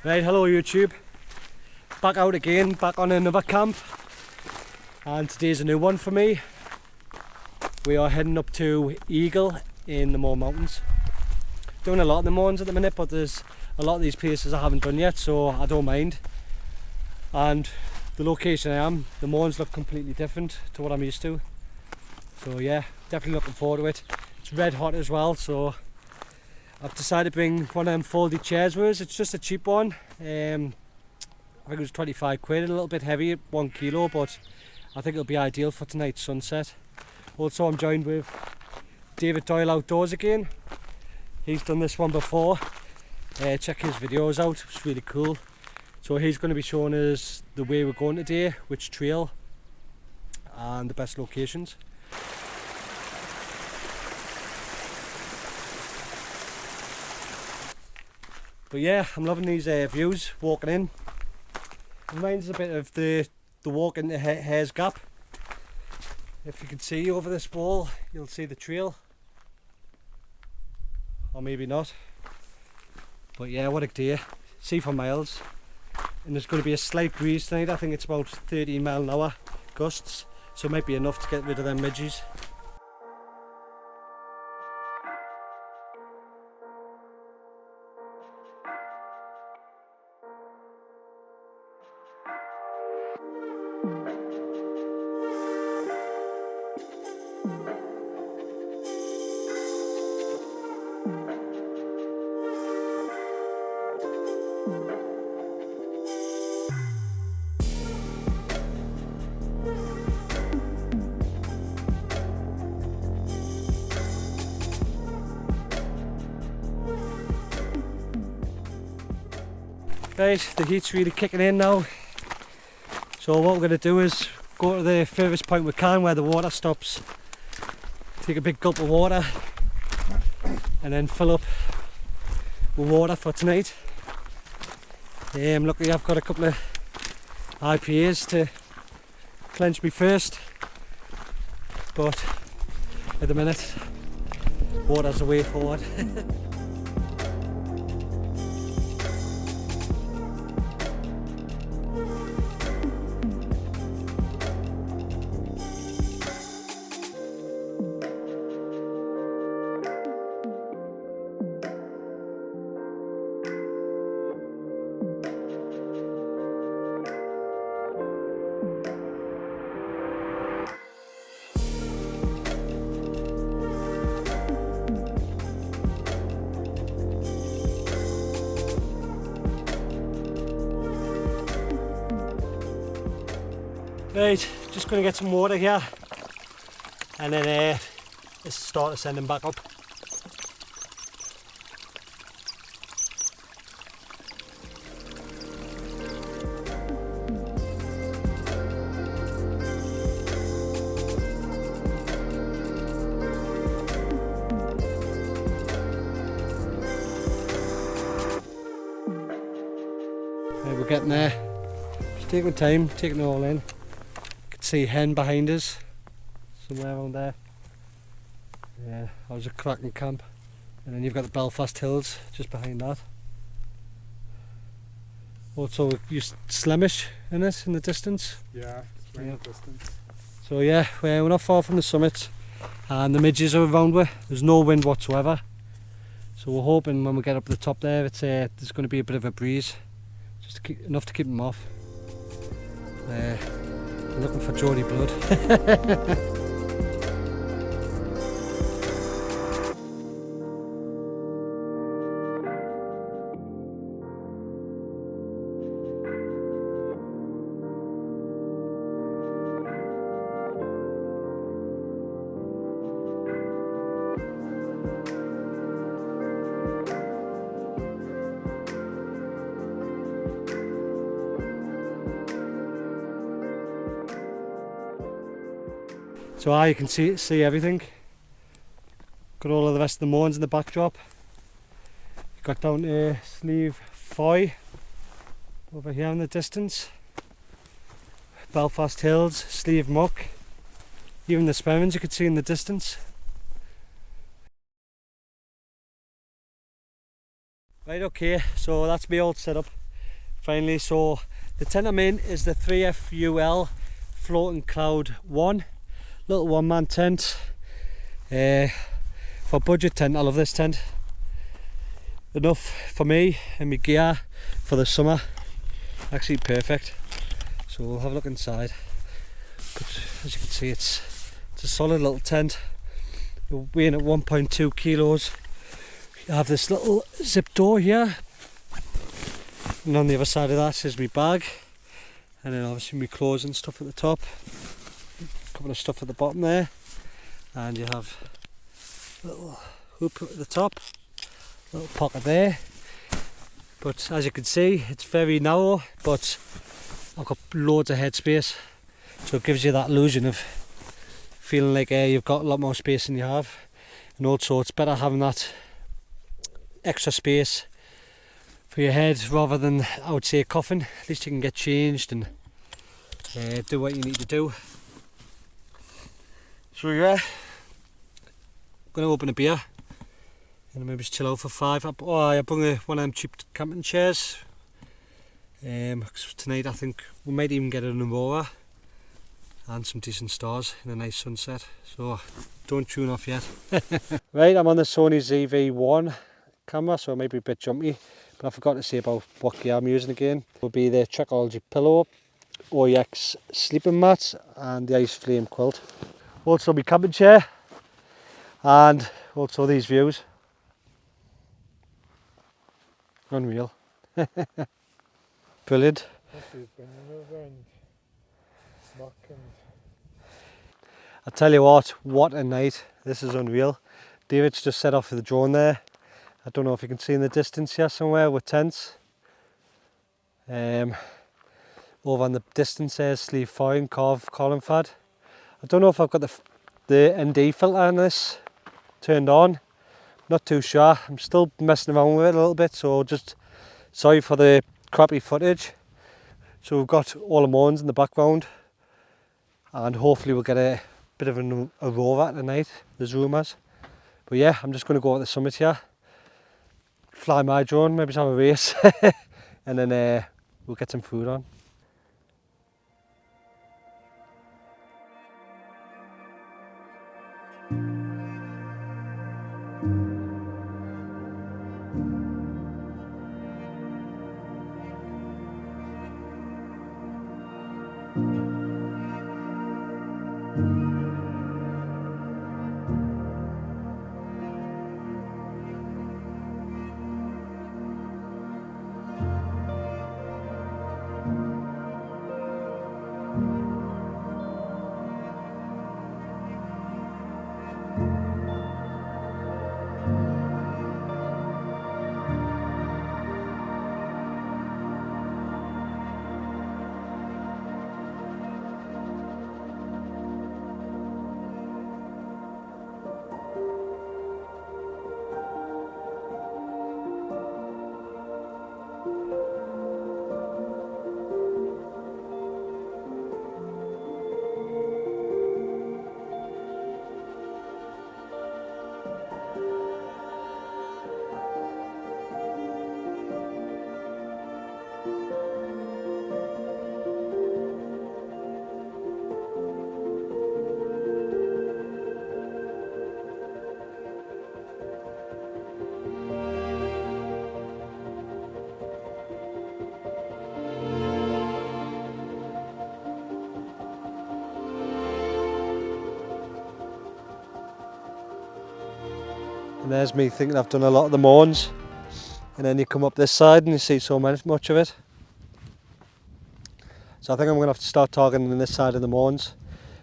Right, hello YouTube. Back out again, back on another camp. And today's a new one for me. We are heading up to Eagle in the Mourne Mountains. Doing a lot in the Mournes at the minute, but there's a lot of these places I haven't done yet, so I don't mind. And the location I am, the Mournes look completely different to what I'm used to. So yeah, definitely looking forward to it. It's red hot as well, so I've decided to bring one of them folded chairs with us. It's just a cheap one. I think it was 25 quid, a little bit heavy, 1 kilo, but I think it'll be ideal for tonight's sunset. Also, I'm joined with David Doyle Outdoors again. He's done this one before. Check his videos out, it's really cool. So he's going to be showing us the way we're going today, which trail and the best locations. But yeah, I'm loving these views walking in. Reminds us a bit of the walk into Hare's Gap. If you can see over this wall, you'll see the trail. Or maybe not. But yeah, what a day. See for miles. And there's going to be a slight breeze tonight. I think it's about 13 mile an hour gusts. So it might be enough to get rid of them midges. Right, the heat's really kicking in now. So what we're going to do is go to the furthest point we can where the water stops. Take a big gulp of water and then fill up with water for tonight. Luckily I've got a couple of IPAs to clench me first, but at the minute water's the way forward. Right, just going to get some water here and then let's start ascending back up. Right, we're getting there. Just taking time, taking it all in. See hen behind us, somewhere around there. Yeah, that was a cracking camp. And then you've got the Belfast Hills just behind that. Also, you Slemish in it in the distance. Yeah, it's right in the distance. So yeah, we're not far from the summit, and the midges are around with. There's no wind whatsoever. So we're hoping when we get up to the top there, it's there's going to be a bit of a breeze, just to keep, enough to keep them off. Looking for Geordie blood. So you can see everything. Got all of the rest of the Mournes in the backdrop. Got down to Sleeve Foy over here in the distance. Belfast Hills, Sleeve Muck. Even the Sperrins you could see in the distance. Right, okay, so that's me all set up. Finally, so the tent I'm in is the 3FUL Floating Cloud 1. Little one-man tent. For budget tent, I love this tent. Enough for me and my gear for the summer. Actually perfect. So we'll have a look inside. But as you can see, it's a solid little tent. We're weighing at 1.2 kilos. You have this little zip door here. And on the other side of that is my bag, and then obviously my clothes and stuff at the top, a couple of stuff at the bottom there, and you have a little hoop at the top, little pocket there. But as you can see, it's very narrow, but I've got loads of headspace, so it gives you that illusion of feeling like you've got a lot more space than you have. And also it's better having that extra space for your head rather than, I would say, a coffin. At least you can get changed and do what you need to do. So yeah, I'm going to open a beer and maybe just chill out for 5. I brought one of them cheap camping chairs. Tonight I think we might even get an aurora and some decent stars and a nice sunset. So don't tune off yet. Right, I'm on the Sony ZV-1 camera, so it might be a bit jumpy. But I forgot to say about what gear I'm using again. It will be the Trekology pillow, OEX sleeping mat and the Ice Flame quilt. Also my camping chair and also these views. Unreal. Brilliant. I tell you what a night. This is unreal. David's just set off with the drone there. I don't know if you can see in the distance here somewhere with tents. Over on the distance there's Slieve Foyne, Carlingford. I don't know if I've got the ND filter on this turned on. Not too sure. I'm still messing around with it a little bit, so just sorry for the crappy footage. So we've got all the Mournes in the background, and hopefully we'll get a bit of an aurora tonight, there's rumours. But yeah, I'm just going to go at the summit here, fly my drone, maybe have a race, and then we'll get some food on. And there's me thinking I've done a lot of the Mournes, and then you come up this side and you see so much of it. So I think I'm going to have to start targeting this side of the Mournes,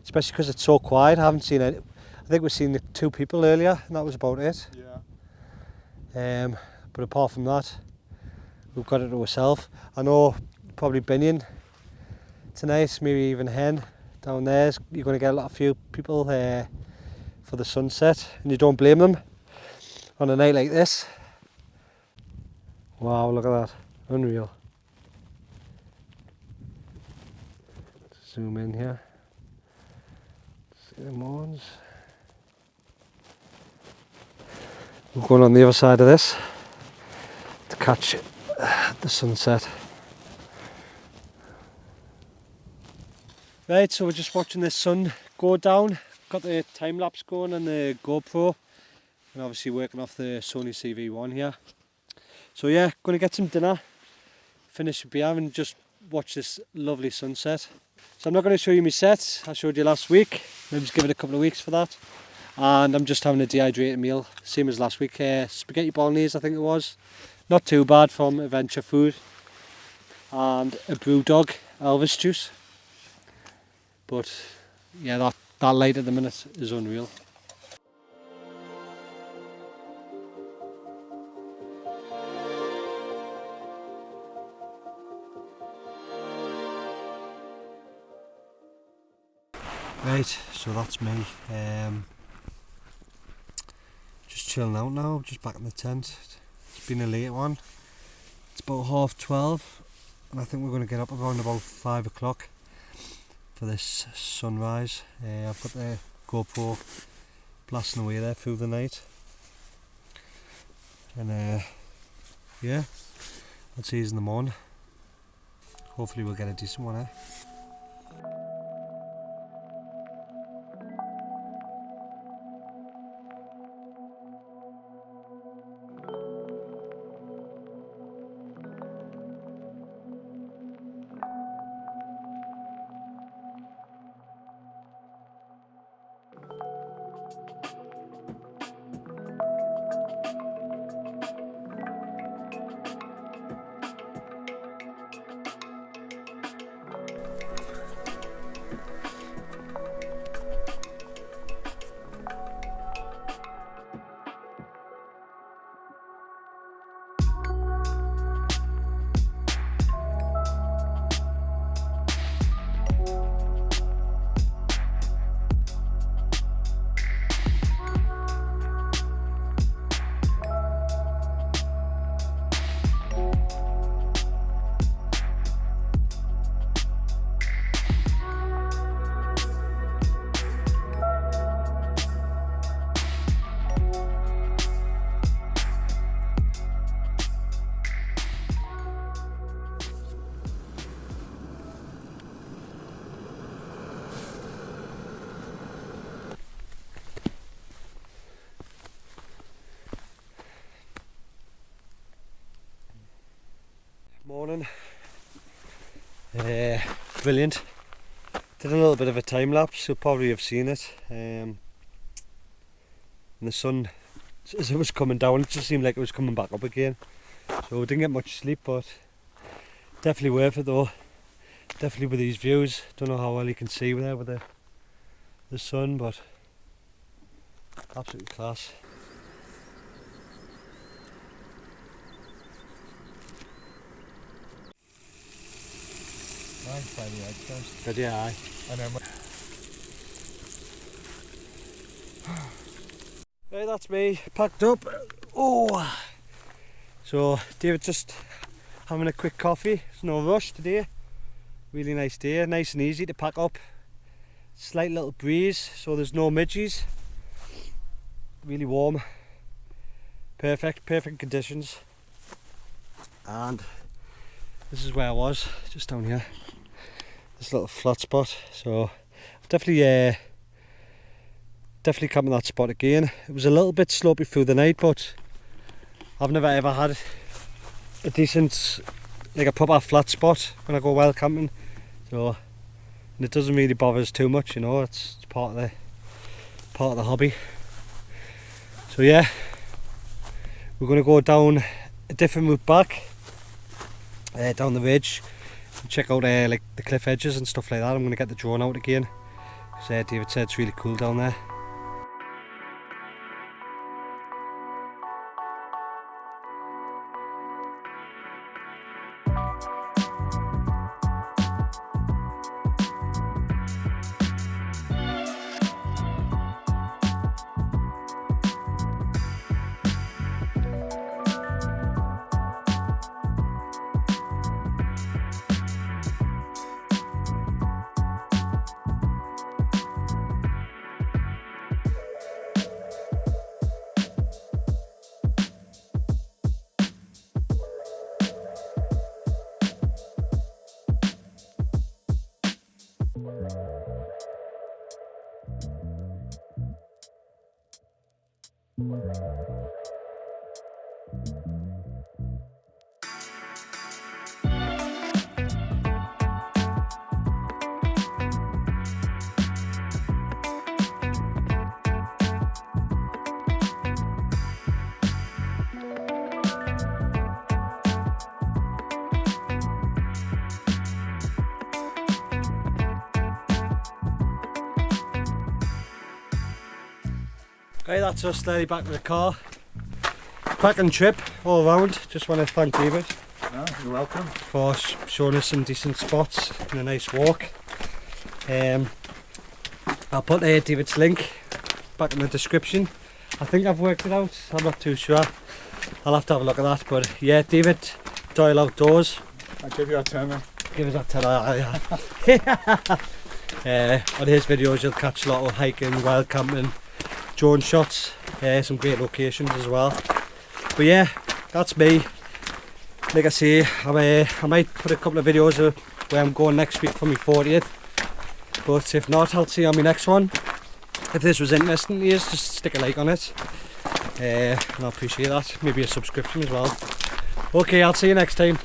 especially because it's so quiet. I haven't seen it. I think we've seen the 2 people earlier and that was about it. Yeah. But apart from that, we've got it to ourselves. I know probably Binion tonight, maybe even Hen down there. You're going to get a few people for the sunset, and you don't blame them on a night like this. Wow, look at that, unreal. Zoom in here, see the Mournes. We're going on the other side of this to catch the sunset. Right, so we're just watching the sun go down. Got the time lapse going on the GoPro, and obviously working off the Sony CV1 here. So yeah, gonna get some dinner, finish a beer and just watch this lovely sunset. So I'm not going to show you my set, I showed you last week, maybe just give it a couple of weeks for that. And I'm just having a dehydrated meal, same as last week, spaghetti bolognese I think it was. Not too bad from Adventure Food. And a Brewdog Elvis juice. But yeah, that light at the minute is unreal. Right, so that's me. Just chilling out now, just back in the tent. It's been a late one. It's about 12:30 and I think we're going to get up around about 5 o'clock for this sunrise. I've got the GoPro blasting away there through the night. And yeah, I'll see you in the morning. Hopefully we'll get a decent one, eh? Morning. Brilliant. Did a little bit of a time lapse, you'll probably have seen it. And the sun, as it was coming down, it just seemed like it was coming back up again. So we didn't get much sleep, but definitely worth it though. Definitely with these views. Don't know how well you can see there with the sun, but absolutely class. Aye, by the edge first. Good, yeah, aye. And then Right, that's me, packed up. Oh! So, David's just having a quick coffee. There's no rush today. Really nice day, nice and easy to pack up. Slight little breeze, so there's no midges. Really warm. Perfect conditions. And this is where I was, just down here. This little flat spot. So definitely camping that spot again. It was a little bit slopey through the night, but I've never ever had a decent, like a proper flat spot when I go wild camping. So, and it doesn't really bother us too much, you know. It's part of the hobby. So yeah, we're going to go down a different route back, down the ridge, and check out like the cliff edges and stuff like that. I'm going to get the drone out again, because David said it's really cool down there. Right, that's us nearly back to the car. Cracking trip all round. Just want to thank David You're welcome. for showing us some decent spots and a nice walk. I'll put David's link back in the description. I think I've worked it out, I'm not too sure. I'll have to have a look at that, but yeah, David Doyle Outdoors. I'll give you a tenner. Give us that tenner. On his videos you'll catch a lot of hiking, wild camping, drone shots, some great locations as well. But yeah, that's me. Like I say, I might put a couple of videos of where I'm going next week for my 40th. But if not, I'll see you on my next one. If this was interesting to you, just stick a like on it. And I appreciate that. Maybe a subscription as well. Okay, I'll see you next time.